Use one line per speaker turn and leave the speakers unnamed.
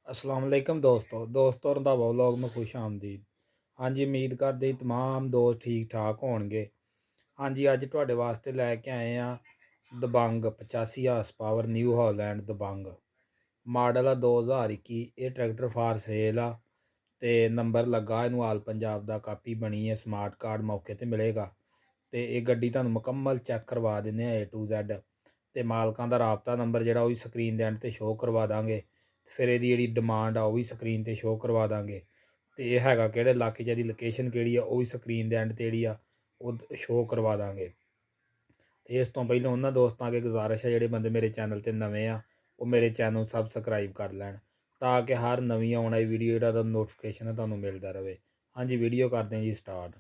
अस्सलाम वालेकुम दोस्तों रंधावा व्लॉग में खुश आमदीद। हाँ जी, उम्मीद करते तमाम दोस्त ठीक ठाक होणगे। हाँ जी, अज तुहाडे वास्ते लैके आए हैं दबंग 85 हार्स पावर न्यू हॉलैंड दबंग मॉडल आ 2021। ये ट्रैक्टर फॉर सेल आ ते नंबर लगा इनू आल पंजाब दा कापी बनी है, स्मार्ट कार्ड मौके ते मिलेगा। तो ये गड्डी तुहानू मुकम्मल चैक करवा देने A to Z ते मालकां दा राबता नंबर जिहड़ा वो स्क्रीन दे एंड ते शो करवा दांगे। फिर ਇਹਦੀ ਜਿਹੜੀ ਡਿਮਾਂਡ ਆ ਉਹ ਵੀ ਸਕਰੀਨ 'ਤੇ ਸ਼ੋਅ ਕਰਵਾ ਦਾਂਗੇ ਅਤੇ ਇਹ ਹੈਗਾ ਕਿਹੜੇ ਇਲਾਕੇ 'ਚ, ਇਹਦੀ ਲੋਕੇਸ਼ਨ ਕਿਹੜੀ ਆ ਉਹ ਵੀ ਸਕਰੀਨ ਦੇ ਐਂਡ 'ਤੇ ਜਿਹੜੀ ਆ ਉਹ ਸ਼ੋਅ ਕਰਵਾ ਦਾਂਗੇ। ਅਤੇ ਇਸ ਤੋਂ ਪਹਿਲਾਂ ਉਹਨਾਂ ਦੋਸਤਾਂ ਅੱਗੇ ਗੁਜ਼ਾਰਿਸ਼ ਹੈ, ਜਿਹੜੇ ਬੰਦੇ ਮੇਰੇ ਚੈਨਲ 'ਤੇ ਨਵੇਂ ਆ ਉਹ ਮੇਰੇ ਚੈਨਲ ਨੂੰ ਸਬਸਕ੍ਰਾਈਬ ਕਰ ਲੈਣ ਤਾਂ ਕਿ ਹਰ ਨਵੀਂ ਆਉਣ ਵਾਲੀ ਵੀਡੀਓ ਜਿਹੜਾ ਤੁਹਾਨੂੰ ਨੋਟੀਫਿਕੇਸ਼ਨ ਹੈ ਤੁਹਾਨੂੰ ਮਿਲਦਾ ਰਹੇ। ਹਾਂਜੀ, ਵੀਡੀਓ ਕਰਦੇ ਹਾਂ ਜੀ ਸਟਾਰਟ।